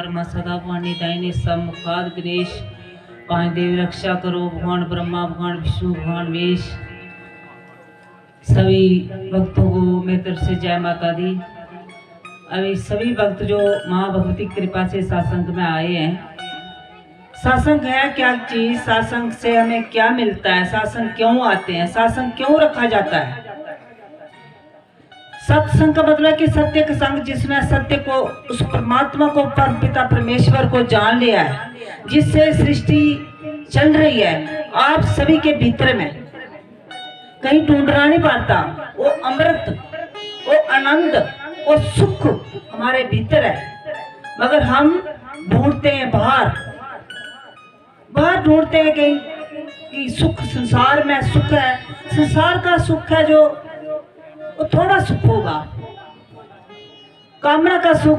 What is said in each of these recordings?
धर्म सदा पानी दायनी समुखाद गणेश पांच देव रक्षा करो। भगवान ब्रह्मा, भगवान विष्णु, भगवान वेश, सभी भक्तों को मेरी तरफ से जय माता दी। अभी सभी भक्त जो माँ भगवती की कृपा से सत्संग में आए हैं, सत्संग है क्या चीज, सत्संग से हमें क्या मिलता है, सत्संग क्यों आते हैं, सत्संग क्यों रखा जाता है। सत्संग का मतलब है कि सत्य का संग, जिसने सत्य को, उस परमात्मा को, परमपिता परमेश्वर को जान लिया है, जिससे सृष्टि चल रही है आप सभी के भीतर में, कहीं ढूंढना नहीं पड़ता। वो अमृत, वो आनंद, वो सुख हमारे भीतर है, मगर हम ढूंढते हैं बाहर ढूंढते हैं कहीं कि सुख संसार में सुख है, संसार का सुख है जो वो थोड़ा सुख होगा। कामना का सुख,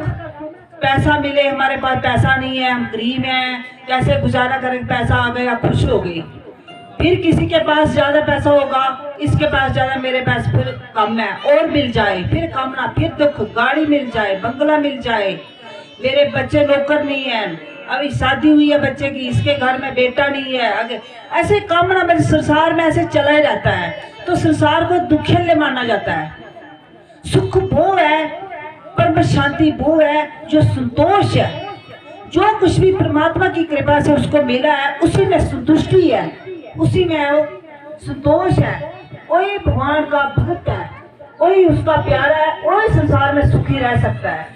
पैसा मिले, हमारे पास पैसा नहीं है, हम गरीब हैं, कैसे गुजारा करें, पैसा आ गया खुश हो गई। फिर किसी के पास ज्यादा पैसा होगा, इसके पास ज्यादा, मेरे पास फिर कम है, और मिल जाए, फिर कामना, फिर दुख, गाड़ी मिल जाए, बंगला मिल जाए, मेरे बच्चे नौकर नहीं है, अभी शादी हुई है बच्चे की, इसके घर में बेटा नहीं है, आगे ऐसे कामना में संसार में ऐसे चला जाता है। तो संसार को दुखिल्य माना जाता है। सुख वो है, परम शांति वो है जो संतोष है, जो कुछ भी परमात्मा की कृपा से उसको मिला है उसी में संतुष्टि है, उसी में वो संतोष है, वही भगवान का भक्त है, वही उसका प्यारा है, वही संसार में सुखी रह सकता है।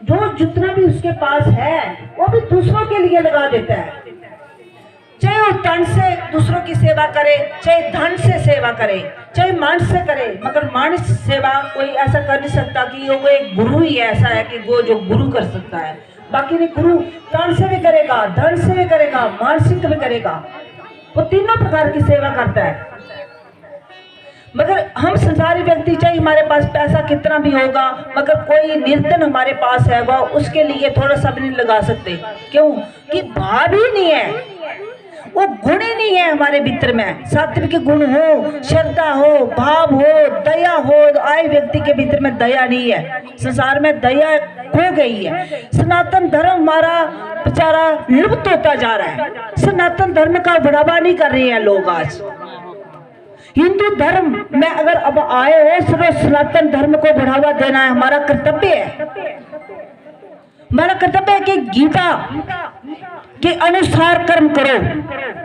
जो जितना भी उसके पास है वो भी दूसरों के लिए लगा देता है, चाहे वो तन से दूसरों की सेवा करे, चाहे धन से सेवा करे, चाहे मानस से करे, मगर मानस सेवा कोई ऐसा कर नहीं सकता कि वो एक गुरु ही ऐसा है कि वो जो गुरु कर सकता है। बाकी नहीं, गुरु तन से भी करेगा, धन से भी करेगा, मानसिक भी करेगा, वो तीनों प्रकार की सेवा करता है। मगर हम संसारी व्यक्ति, चाहे हमारे पास पैसा कितना भी होगा, मगर कोई निर्धन हमारे पास है वो उसके लिए थोड़ा सा भी नहीं लगा सकते। क्यों? कि भाव ही नहीं है, वो गुण ही नहीं है हमारे भीतर में। सात्विक गुण हो, श्रद्धा हो, भाव हो, दया हो, आए व्यक्ति के भीतर में दया नहीं है। संसार में दया खो गई है। सनातन धर्म हमारा बेचारा लुप्त होता जा रहा है। सनातन धर्म का बढ़ावा नहीं कर रहे हैं लोग आज। हिंदू धर्म में अगर अब आए हो, सनातन धर्म को बढ़ावा देना है हमारा कर्तव्य है। हमारा कर्तव्य है कि गीता के अनुसार कर्म करो,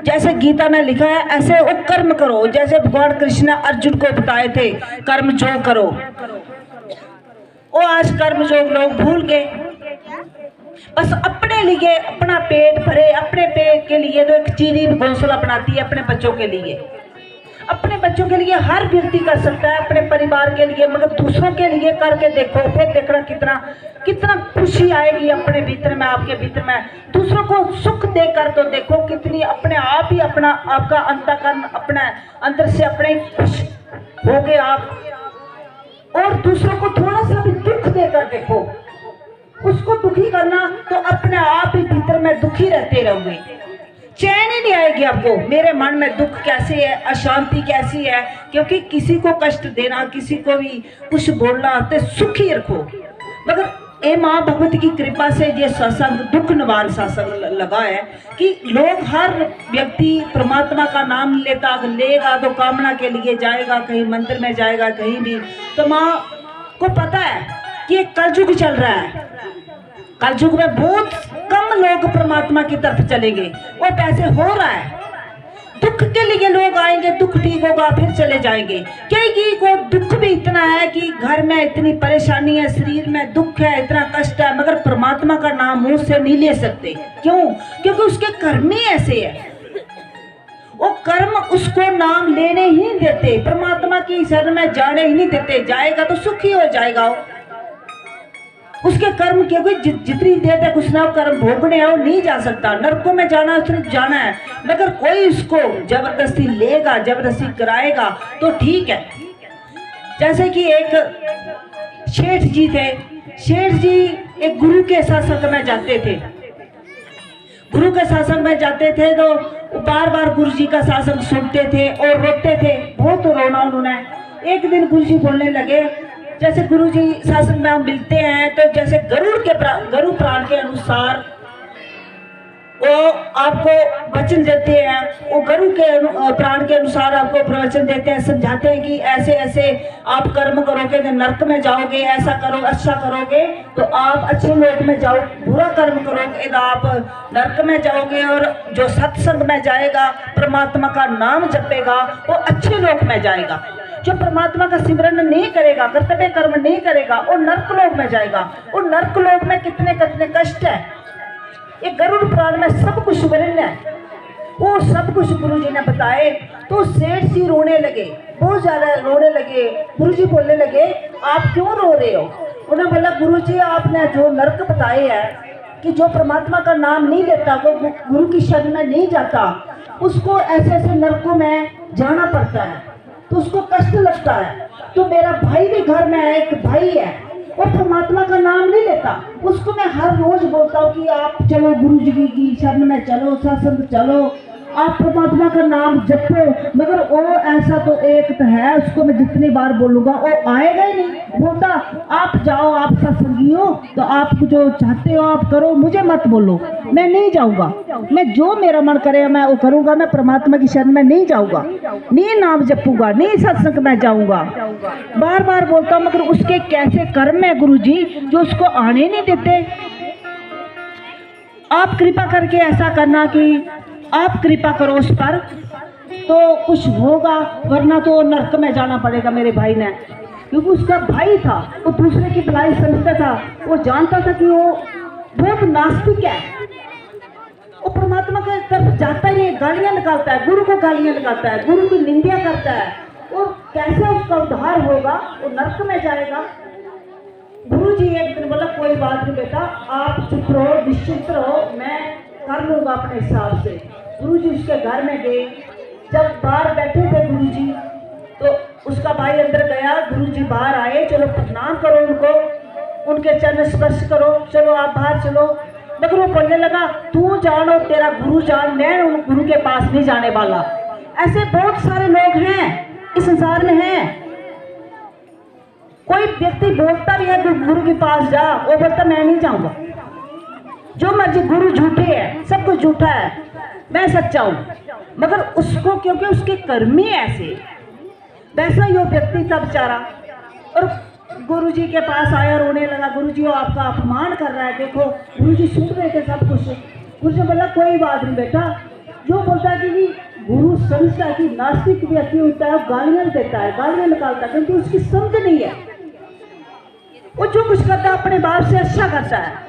जैसे गीता में लिखा है ऐसे वो कर्म करो। जैसे भगवान कृष्ण अर्जुन को बताए थे कर्म जो करो, वो आज कर्म जोग लोग भूल गए। बस अपने लिए, अपना पेट भरे, अपने पेट के लिए तो एक चीनी घोंसला बनाती है अपने बच्चों के लिए। अपने बच्चों के लिए हर व्यक्ति कर सकता है, अपने परिवार के लिए, मगर दूसरों के लिए करके देखो, फिर देखना कितना खुशी आएगी अपने भीतर में, आपके भीतर में। दूसरों को सुख देकर तो देखो कितनी अपने आप ही आपका अंतःकरण अपने अंदर से अपने खुश हो गए आप। और दूसरों को थोड़ा सा भी दुख देकर देखो, उसको दुखी करना तो अपने आप ही भीतर में दुखी रहते रहोगे, चैन ही नहीं आएगी आपको। मेरे मन में दुख कैसे है, अशांति कैसी है, क्योंकि किसी को कष्ट देना, किसी को भी कुछ बोलना तो सुखी रखो। मगर ए माँ भगवती की कृपा से ये सत्संग दुख निवारण सत्संग लगा है कि लोग, हर व्यक्ति परमात्मा का नाम लेगा तो कामना के लिए जाएगा, कहीं मंदिर में जाएगा, कहीं भी। तो माँ को पता है कि ये कलयुग चल रहा है, कलयुग में बहुत कम लोग परमात्मा की तरफ चलेंगे, वो पैसे हो रहा है। दुख के लिए लोग आएंगे, दुख ठीक होगा फिर चले जाएंगे, क्योंकि को दुख भी इतना है कि घर में इतनी परेशानी है, शरीर में दुख है, इतना कष्ट है, मगर परमात्मा का नाम मुंह से नहीं ले सकते। क्यों? क्योंकि उसके कर्म ही ऐसे है, वो कर्म उसको नाम लेने ही नहीं देते, परमात्मा की शरण में जाने ही नहीं देते। जाएगा तो सुखी हो जाएगा उसके कर्म, क्योंकि जितनी देर तक उसने कर्म भोगने हैं वो नहीं जा सकता। नरकों में जाना सिर्फ जाना है, मगर कोई उसको जबरदस्ती लेगा, जबरदस्ती कराएगा तो ठीक है। जैसे कि एक शेठ जी थे, शेठ जी एक गुरु के सत्संग में जाते थे। गुरु के सत्संग में जाते थे तो बार बार गुरु जी का सत्संग सुनते थे और रोते थे, बहुत रोना उन्होंने। एक दिन गुरु जी बोलने लगे, जैसे गुरु जी सत्संग में हम मिलते हैं तो जैसे गरुड़ प्राण के अनुसार वो आपको वचन देते हैं, वो गरुड़ के प्राण के अनुसार आपको प्रवचन देते हैं, समझाते हैं कि ऐसे ऐसे आप कर्म करोगे तो नरक में जाओगे, ऐसा करो अच्छा करोगे तो आप अच्छे लोक में जाओ, बुरा कर्म करोगे तो आप नरक में जाओगे। और जो सत्संग में जाएगा, परमात्मा का नाम जपेगा, वो अच्छे लोक में जाएगा। जो परमात्मा का सिमरन नहीं करेगा, कर्तव्य कर्म नहीं करेगा, वो नरक लोक में जाएगा। वो नरक लोक में कितने कितने कष्ट है, ये गरुड़ पुराण में सब कुछ वर्णन है। वो सब कुछ गुरु जी ने बताए तो सेठ जी रोने लगे, बहुत ज्यादा रोने लगे। गुरु जी बोलने लगे आप क्यों रो रहे हो? उन्होंने बोला गुरु जी आपने जो नरक बताए हैं कि जो परमात्मा का नाम नहीं लेता, वो गुरु की शरण में नहीं जाता, उसको ऐसे ऐसे नरकों में जाना पड़ता है, तो उसको कष्ट लगता है। तो मेरा भाई भी घर में है, एक भाई है, वो परमात्मा का नाम नहीं लेता, उसको मैं हर रोज बोलता हूँ कि आप चलो गुरु जी की शरण में चलो, सत्संग चलो, आप परमात्मा का नाम जपो। मगर वो ऐसा तो एक तो है, उसको मैं जितनी बार बोलूंगा वो आएगा ही नहीं। बोलता आप जाओ, आप सत्संगी हो तो आप जो चाहते हो आप करो, मुझे मत बोलो, मैं नहीं जाऊंगा, मैं जो मेरा मन करे मैं वो करूंगा, मैं परमात्मा की शरण में नहीं जाऊंगा, नहीं नाम जपूंगा, नहीं सत्संग में जाऊंगा। बार बार बोलता हूँ, मगर उसके कैसे कर्म है गुरु जी जो उसको आने नहीं देते। आप कृपा करके ऐसा करना कि आप कृपा करो उस पर तो कुछ होगा, वरना तो नरक में जाना पड़ेगा मेरे भाई ने। क्योंकि उसका भाई था, वो दूसरे की भलाई समझता था, वो जानता था कि वो बहुत नास्तिक है, वो परमात्मा के तरफ जाता ही नहीं, गालियां निकालता है, गुरु को गालियां निकालता है, गुरु की निंदा करता है। और कैसे उसका उद्धार होगा? वो नरक में जाएगा। गुरु जी एक दिन बोला कोई बात नहीं बेटा, आप चुप रहो, निश्चिंत रहो, मैं कर लूंगा अपने हिसाब से। गुरु जी उसके घर में गए, जब बाहर बैठे थे गुरु जी तो उसका भाई अंदर गया, गुरु जी बाहर आए, चलो प्रणाम करो उनको, उनके चरण स्पर्श करो, चलो आप बाहर चलो। मगर वो बोलने लगा तू जान और तेरा गुरु जान, मैं उन गुरु के पास नहीं जाने वाला। ऐसे बहुत सारे लोग हैं इस संसार में हैं। कोई व्यक्ति बोलता भी है कि गुरु के पास जा, वो बोलता मैं नहीं जाऊंगा, जो मर्जी, गुरु झूठे है, सब कुछ झूठा है, मैं सच्चा हूं। मगर उसको क्योंकि उसके कर्म ही ऐसे, वैसा ही वो व्यक्ति था बेचारा। और गुरु जी के पास आया, रोने लगा, गुरु जी वो आपका अपमान कर रहा है, देखो। गुरु जी सुन रहे थे सब कुछ। गुरु जी बोला कोई बात नहीं बेटा, जो बोलता है कि गुरु समझता है कि नास्तिक व्यक्ति होता है, गालियां देता है, गालियां निकालता है, क्योंकि उसकी समझ नहीं है। वो जो कुछ करता है अपने बाप से अच्छा करता है।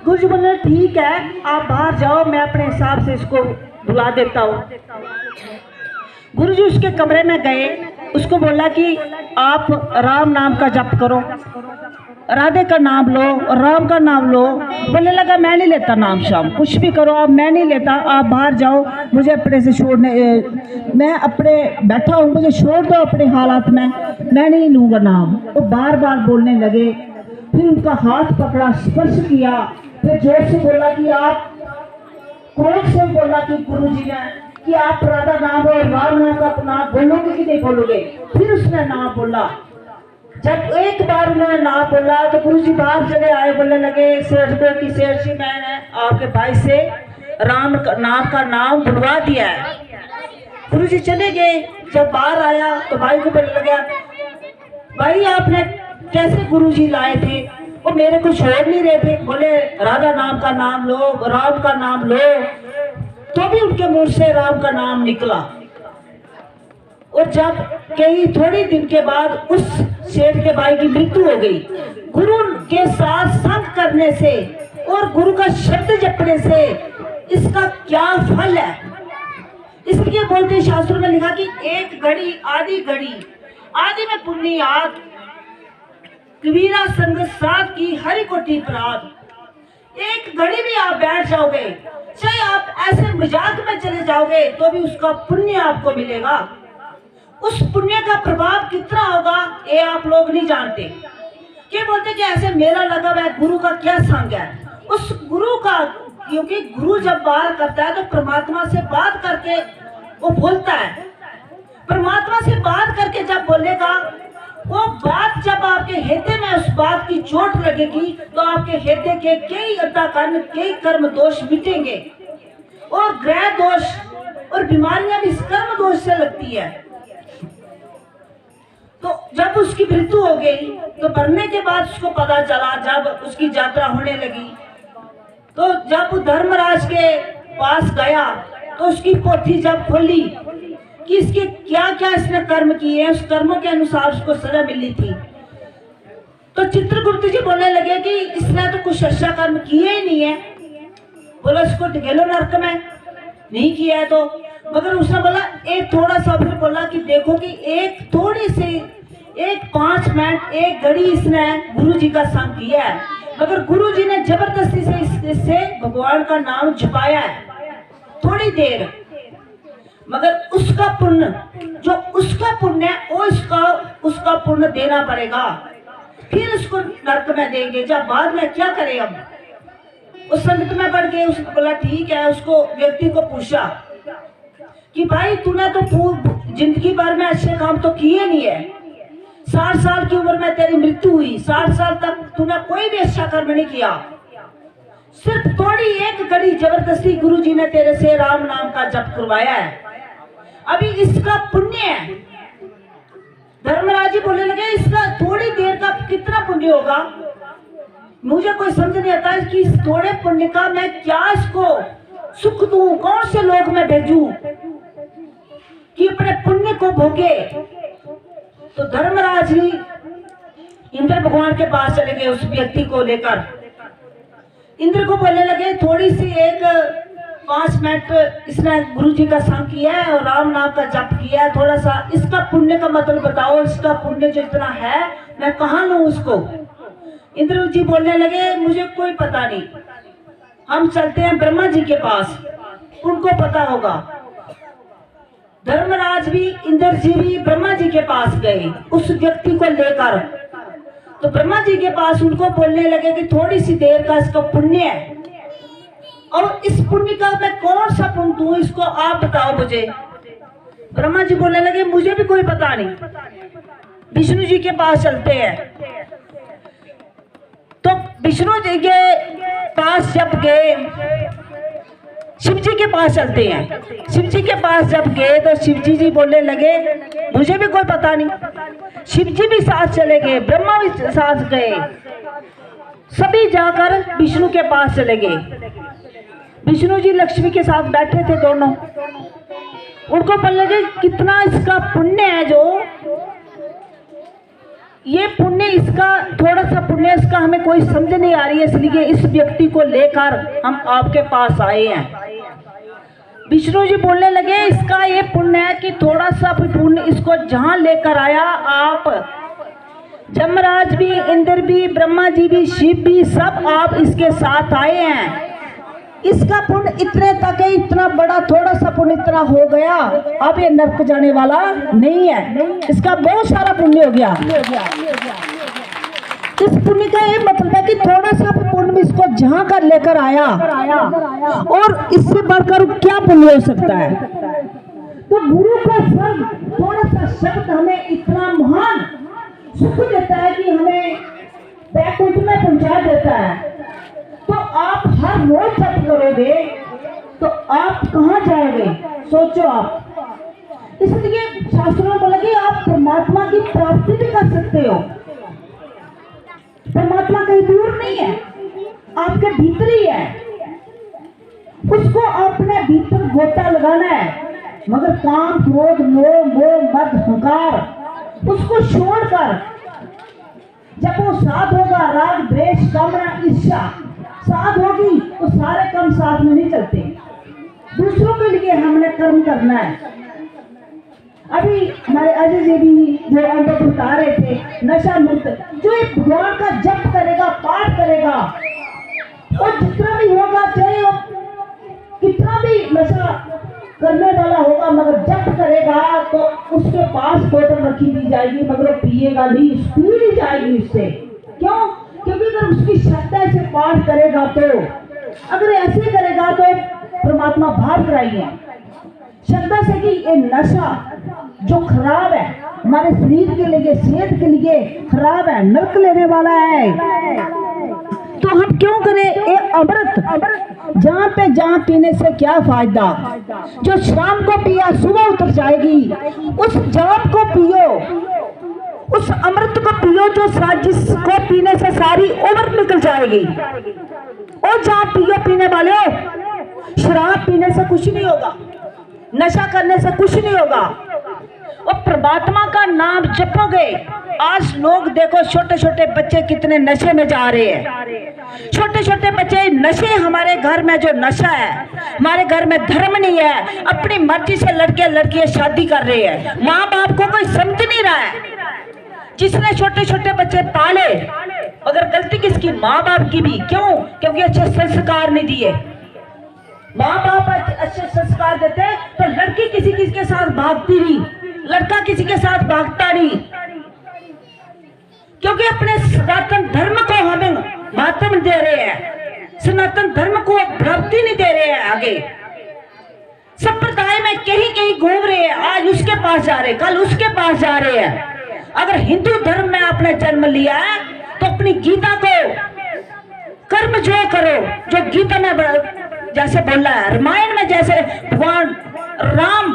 गुरु जी बोले ठीक है आप बाहर जाओ, मैं अपने हिसाब से इसको बुला देता हूँ। गुरु जी उसके कमरे में गए, उसको बोला कि आप राम नाम का जप करो, राधे का नाम लो, राम का नाम लो। बोलने लगा मैं नहीं लेता नाम शाम, कुछ भी करो आप, मैं नहीं लेता, आप बाहर जाओ, मुझे अपने से छोड़ने, मैं अपने बैठा हूँ, मुझे छोड़ दो अपने हालात में, मैं नहीं लूँगा नाम। वो बार बार बोलने लगे। फिर उनका हाथ पकड़ा, स्पर्श किया, फिर जोर से बोला कि आप, क्रोध से बोला कि गुरु जी ने कि आप राधा नाम और राम नाम का नाम बोलोगे कि नहीं बोलोगे? फिर उसने नाम बोला। जब एक बार उन्होंने नाम बोला तो गुरु जी बाहर चले आए, बोलने लगे सेठ को कि सेठ जी मैंने आपके भाई से राम नाम का नाम बुलवा दिया है। गुरु जी चले गए। जब बाहर आया तो भाई को बोलने लगा भाई आपने कैसे गुरु जी लाए थे, वो मेरे को छोड़ नहीं रहे थे। बोले राधा नाम का नाम लो, राम का नाम लो, तो भी उनके मुंह से राम का नाम निकला। और जब कई थोड़ी दिन के बाद उस सेठ के भाई की मृत्यु हो गई, गुरु के साथ संग करने से और गुरु का शब्द जपने से इसका क्या फल है? इसलिए बोलते शास्त्रों में लिखा कि एक घड़ी आदि में पुण्य याद, कबीरा संग साथ की हरि कोटि अपराध। एक घड़ी भी आप बैठ जाओगे, चाहे आप ऐसे मजाक में चले जाओगे, तो भी उसका पुण्य आपको मिलेगा। उस पुण्य का प्रभाव कितना होगा ये आप लोग नहीं जानते। क्या बोलते कि ऐसे मेला लगा हुआ है, गुरु का क्या संग है? उस गुरु का, क्योंकि गुरु जब बात करता है तो परमात्मा से बात करके वो बोलता है। परमात्मा से बात करके जब बोलेगा वो बात जब आपके हृदय में उस बात की चोट लगेगी तो आपके हृदय के कई अंतःकरण, कई कर्म दोष मिटेंगे और ग्रह दोष और बीमारियां भी इस कर्म दोष से लगती है। तो जब उसकी मृत्यु हो गई तो मरने के बाद उसको पता चला, जब उसकी यात्रा होने लगी तो जब धर्मराज के पास गया तो उसकी पोथी जब खोली कि इसके क्या क्या इसने कर्म किए, उस कर्मों के अनुसार उसको सजा मिली थी, तो चित्रगुप्त जी बोलने लगे कि इसने तो कुछ अच्छा कर्म किए ही नहीं है। बोला इसको ढकेलो नरक में, नहीं किया है तो। मगर उसने बोला एक थोड़ा सा, फिर बोला कि देखो कि एक थोड़ी सी, एक 5 मिनट, एक घड़ी इसने गुरु जी का संग किया है, मगर गुरु जी ने जबरदस्ती से इससे भगवान का नाम छुपाया है थोड़ी देर। मगर उसका पुण्य, जो उसका पुण्य है वो उसका पुण्य देना पड़ेगा, फिर उसको नरक में देंगे। जब बाद में क्या करें हम, उस संगत में बढ़ गए। उसने बोला ठीक है। उसको व्यक्ति को पूछा कि भाई तूने तो जिंदगी भर में अच्छे काम तो किए नहीं है, 60 साल की उम्र में तेरी मृत्यु हुई, 60 साल तक तूने कोई भी अच्छा कर्म नहीं किया, सिर्फ थोड़ी एक घड़ी जबरदस्ती गुरु जी ने तेरे से राम नाम का जप करवाया है, अभी इसका पुण्य है। धर्मराज जी बोलने लगे इसका थोड़ी देर का कितना पुण्य होगा, मुझे कोई समझ नहीं आता कि इस थोड़े पुण्य का मैं क्या इसको सुख दूं, कौन से लोग में भेजूं कि अपने पुण्य को भोगे। तो धर्मराज जी इंद्र भगवान के पास चले गए उस व्यक्ति को लेकर। इंद्र को बोलने लगे थोड़ी सी एक 5 मिनट इसने गुरु जी का संग किया है और राम नाम का जप किया है, थोड़ा सा इसका पुण्य का मतलब बताओ, इसका पुण्य जो इतना है मैं कहाँ लूं उसको। इंद्र जी बोलने लगे मुझे कोई पता नहीं, हम चलते हैं ब्रह्मा जी के पास, उनको पता होगा। धर्मराज भी, इंद्र जी भी ब्रह्मा जी के पास गए उस व्यक्ति को लेकर। तो ब्रह्मा जी के पास उनको बोलने लगे कि थोड़ी सी देर का इसका पुण्य है और इस पुण्य का मैं कौन सा पुण्य दूं, इसको आप बताओ मुझे। ब्रह्मा जी बोलने लगे मुझे भी कोई पता नहीं, विष्णु जी के पास चलते हैं। तो विष्णु जी के पास जब गए, शिव जी के पास चलते हैं। शिव जी के पास जब गए तो शिव जी बोलने लगे मुझे भी कोई पता नहीं। शिव जी भी साथ चले गए, ब्रह्मा भी साथ गए, सभी जाकर विष्णु के पास चले गए। विष्णु जी लक्ष्मी के साथ बैठे थे दोनों, उनको बोलने लगे कितना इसका पुण्य है, जो ये पुण्य, इसका थोड़ा सा पुण्य, इसका हमें कोई समझ नहीं आ रही है, इसलिए इस व्यक्ति को लेकर हम आपके पास आए हैं। विष्णु जी बोलने लगे इसका ये पुण्य है कि थोड़ा सा पुण्य इसको जहां लेकर आया आप, जमराज भी, इंद्र भी, ब्रह्मा जी भी, शिव भी, सब आप इसके साथ आए हैं। इसका पुण्य इतने तक है, इतना बड़ा थोड़ा सा पुण्य इतना हो गया, अब ये नरक जाने वाला नहीं है, इसका बहुत सारा पुण्य हो गया। इस पुण्य का ये मतलब है कि थोड़ा सा पुण्य इसको जहां कर लेकर आया, और इससे बढ़कर क्या पुण्य हो सकता है। तो गुरु का शब्द, थोड़ा सा शब्द हमें इतना महान सुख देता है कि हमें बैकुंठ में पहुंचा देता है। तो आप हर रोज जप करोगे तो आप कहाँ जाओगे, सोचो आप। इसलिए शास्त्रों में बोला कि आप परमात्मा की प्राप्ति भी कर सकते हो। परमात्मा कहीं दूर नहीं है, आपके भीतर ही है, उसको अपने भीतर गोता लगाना है। मगर काम, क्रोध, मोह, मद, अहंकार उसको छोड़कर जब वो साथ होगा, राग, द्वेष, कामना, ईर्ष्या साथ होगी तो सारे कर्म साथ में नहीं चलते। दूसरों के लिए हमने कर्म करना है। अभी हमारे अजय जी भी जो अनुभव बता रहे थे, नशा मुक्त, जो एक भगवान का जप करेगा, पाठ करेगा, और जितना भी होगा, चाहे वो कितना भी नशा करने वाला होगा, मगर जप करेगा तो उसके पास बोतल रखी दी जाएगी, मगर वो पिएगा नहीं, पी नहीं जाएगी उससे। क्यों? क्योंकि अगर उसकी श्रद्धा से पाठ करेगा, तो अगर ऐसे करेगा तो परमात्मा भाग रही है। शब्दों से कि ये नशा जो खराब है, हमारे शरीर के लिए, सेहत के लिए खराब है, नरक लेने वाला है, तो हम क्यों करें? ये अमृत जहाँ पे जहाँ पीने से क्या फायदा? जो शाम को पिया सुबह उतर जाएगी, उस जाम को पियो, उस अमृत को पियो जो जिसको पीने से सारी उम्र निकल जाएगी। और जहाँ पियो पीने वाले, शराब पीने से कुछ नहीं होगा, नशा करने से कुछ नहीं होगा। और परमात्मा का नाम जपोगे। आज लोग देखो, छोटे छोटे बच्चे कितने नशे में जा रहे हैं। छोटे छोटे बच्चे नशे, हमारे घर में जो नशा है, हमारे घर में धर्म नहीं है, अपनी मर्जी से लड़के लड़कियां शादी कर रहे हैं, माँ बाप को कोई समझ नहीं रहा है। जिसने छोटे छोटे बच्चे पाले, अगर गलती किसकी? माँ बाप की भी। क्यों? क्योंकि अच्छे संस्कार नहीं दिए। माँ बाप अच्छे संस्कार देते तो लड़की किसी के साथ भागती नहीं, लड़का किसी के साथ भागता नहीं। क्योंकि अपने सनातन धर्म को हमें महत्व दे रहे हैं, सनातन धर्म को बढ़ावा नहीं दे रहे हैं। आगे संप्रदाय में कहीं कहीं घूम रहे हैं, आज उसके पास जा रहे, कल उसके पास जा रहे हैं। अगर हिंदू धर्म में आपने जन्म लिया है तो अपनी गीता को कर्म जो करो, जो गीता में जैसे बोला है, रामायण में जैसे भगवान राम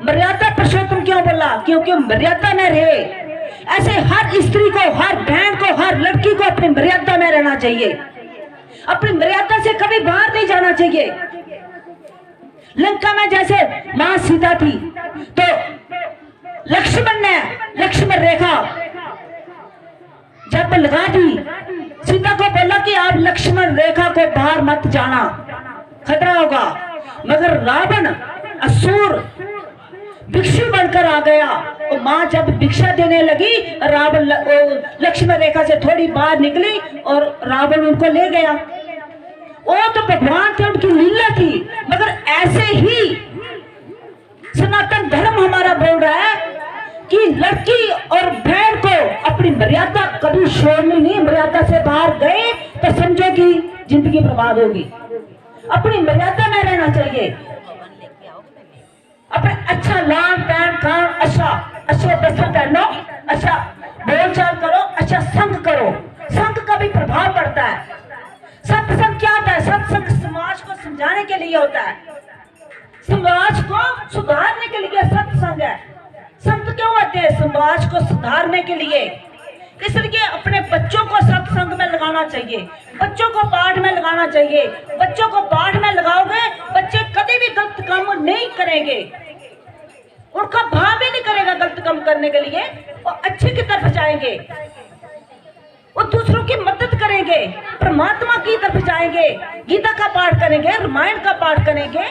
मर्यादा पुरुषोत्तम क्यों बोला? क्योंकि मर्यादा में रहे। ऐसे हर स्त्री को, हर बहन को, हर लड़की को अपनी मर्यादा में रहना चाहिए, अपनी मर्यादा से कभी बाहर नहीं जाना चाहिए। लंका में जैसे मां सीता थी तो लक्ष्मण ने लक्ष्मण रेखा जब लगा दी, सीता को बोला कि आप लक्ष्मण रेखा को बाहर मत जाना, खतरा होगा। मगर रावण असुर भिक्षु बनकर आ गया, और माँ जब भिक्षा देने लगी, रावण लक्ष्मण रेखा से थोड़ी बाहर निकली और रावण उनको ले गया। वो तो भगवान थे, उनकी लीला थी। मगर ऐसे ही सनातन धर्म हमारा बोल रहा है कि लड़की और बहन को अपनी मर्यादा कभी छोड़नी नहीं। मर्यादा से बाहर गए तो समझो कि जिंदगी बर्बाद होगी। अपनी मर्यादा में रहना चाहिए, अपने अच्छा लान पैन खान, अच्छे वस्त्र पहनो, अच्छा बोलचाल करो, अच्छा संग करो। संग का भी प्रभाव पड़ता है। सत्संग क्या होता है? सत्संग समाज को समझाने के लिए होता है, समाज को सुधारने के लिए सत्संग है। संत क्यों आते हैं? समाज को सुधारने के लिए। इसलिए अपने बच्चों को सत्संग में लगाना चाहिए, बच्चों को पाठ में लगाना चाहिए। बच्चों को पाठ में लगाओगे, बच्चे कभी भी गलत काम नहीं करेंगे, उनका भाव भी नहीं करेगा गलत काम करने के लिए, और अच्छे की तरफ जाएंगे, वो दूसरों की मदद करेंगे, परमात्मा की तरफ जाएंगे। गीता का पाठ करेंगे, रामायण का पाठ करेंगे,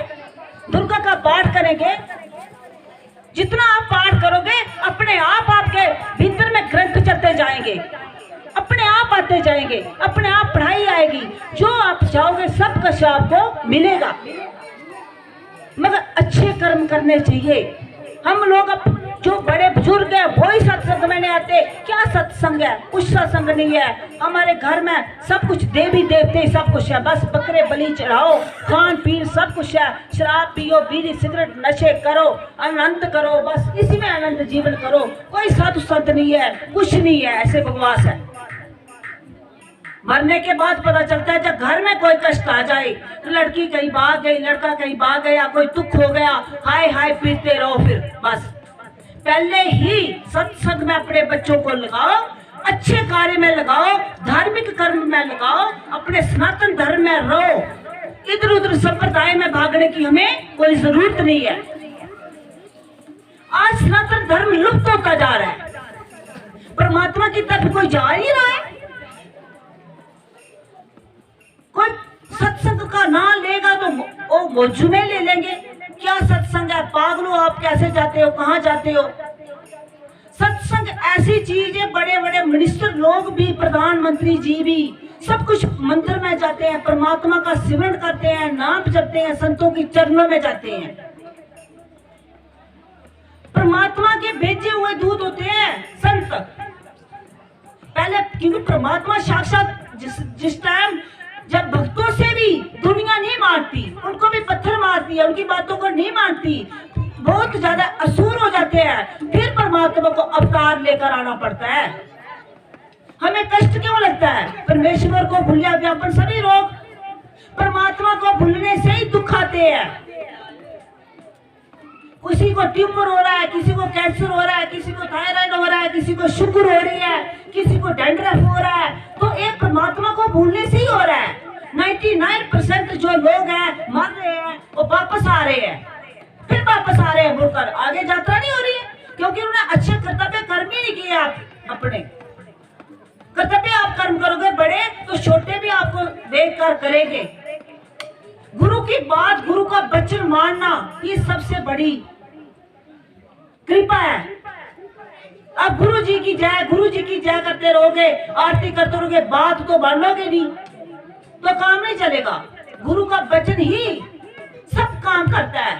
दुर्गा का पाठ करेंगे। जितना आप पाठ करोगे, अपने आप आपके भीतर में ग्रंथ चलते जाएंगे, अपने आप आते जाएंगे, अपने आप पढ़ाई आएगी। जो आप चाहोगे सब कुछ आपको मिलेगा। मगर अच्छे कर्म करने चाहिए। हम लोग जो बड़े बुजुर्ग हैं वो ही सत्संग में नहीं आते। क्या सत्संग है? कुछ सत्संग नहीं है। हमारे घर में सब कुछ देवी देवते सब कुछ है, बस बकरे बलि चढ़ाओ, खान पीन सब कुछ है, शराब पियो, बीड़ी सिगरेट नशे करो, आनंद करो, बस इसी में आनंद जीवन करो। कोई साधु संत नहीं है, कुछ नहीं है, ऐसे बकवास है। मरने के बाद पता चलता है जब घर में कोई कष्ट आ जाए, तो लड़की कहीं भाग गई, लड़का कहीं भाग गया, कोई दुख हो गया, हाय हाय पीते रहो। फिर बस पहले ही सत्संग में अपने बच्चों को लगाओ, अच्छे कार्य में लगाओ, धार्मिक कर्म में लगाओ, अपने सनातन धर्म में रहो। इधर उधर संप्रदाय में भागने की हमें कोई जरूरत नहीं है। आज सनातन धर्म लुप्त होता जा रहा है, परमात्मा की तरफ कोई जा ही रहा है। कोई सत्संग का नाम लेगा तो वो मौजू में ले लेंगे। क्या सत्संग है? पागलो, आप कैसे जाते हो, कहाँ जाते हो? सत्संग ऐसी चीज है, बड़े बड़े मिनिस्टर लोग भी, प्रधानमंत्री जी भी, सब कुछ मंदिर में जाते हैं, परमात्मा का सिमरण करते हैं, नाम जपते हैं, संतों के चरणों में जाते हैं। परमात्मा के भेजे हुए दूत होते हैं संत। पहले क्योंकि परमात्मा साक्षात जिस टाइम जब भक्तों से भी दुनिया नहीं मारती, उनको भी पत्थर मारती मानती है, उनकी बातों को नहीं मानती, बहुत ज्यादा असुर हो जाते हैं, फिर परमात्मा को अवतार लेकर आना पड़ता है। हमें कष्ट क्यों लगता है? परमेश्वर को भूलिया व्यापन सभी रोग, परमात्मा को भूलने से ही दुख आते हैं। किसी को ट्यूमर हो रहा है, किसी को कैंसर हो रहा है, किसी को थायराइड हो रहा है, किसी को शुगर हो रही है, किसी को डैंड्रफ हो रहा है, तो एक परमात्मा को भूलने से ही हो रहा है। 99% जो लोग हैं मर रहे हैं, वो वापस आ रहे हैं, फिर वापस आ रहे हैं मुड़कर, आगे यात्रा नहीं हो रही है, क्योंकि उन्होंने अच्छे कर्तव्य कर्म ही नहीं किए। आप अपने कर्तव्य आप कर्म करोगे बड़े, तो छोटे भी आपको देख कर करेंगे। गुरु की बात, गुरु का वचन मानना, ये सबसे बड़ी कृपा है। अब गुरु जी की जय करते रहोगे, आरती करते रहोगे, बात तो मानोगे नहीं तो काम नहीं चलेगा। गुरु का वचन ही सब काम करता है।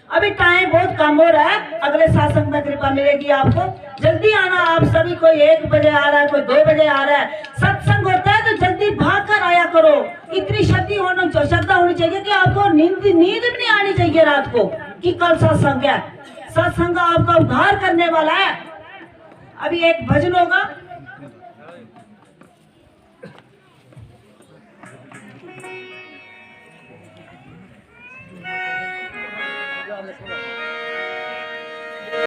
अभी टाइम बहुत कम हो रहा है, अगले सत्संग में कृपा मिलेगी आपको। जल्दी आना, आप सभी, कोई 1 बजे आ रहा है, कोई 2 बजे आ रहा है। सत्संग होता है तो जल्दी भाग कर आया करो। इतनी श्रद्धा होनी चाहिए कि आपको नींद भी नहीं आनी चाहिए रात को कि कल सत्संग है। सत्संग आपका उद्धार करने वाला है। अभी एक भजन होगा।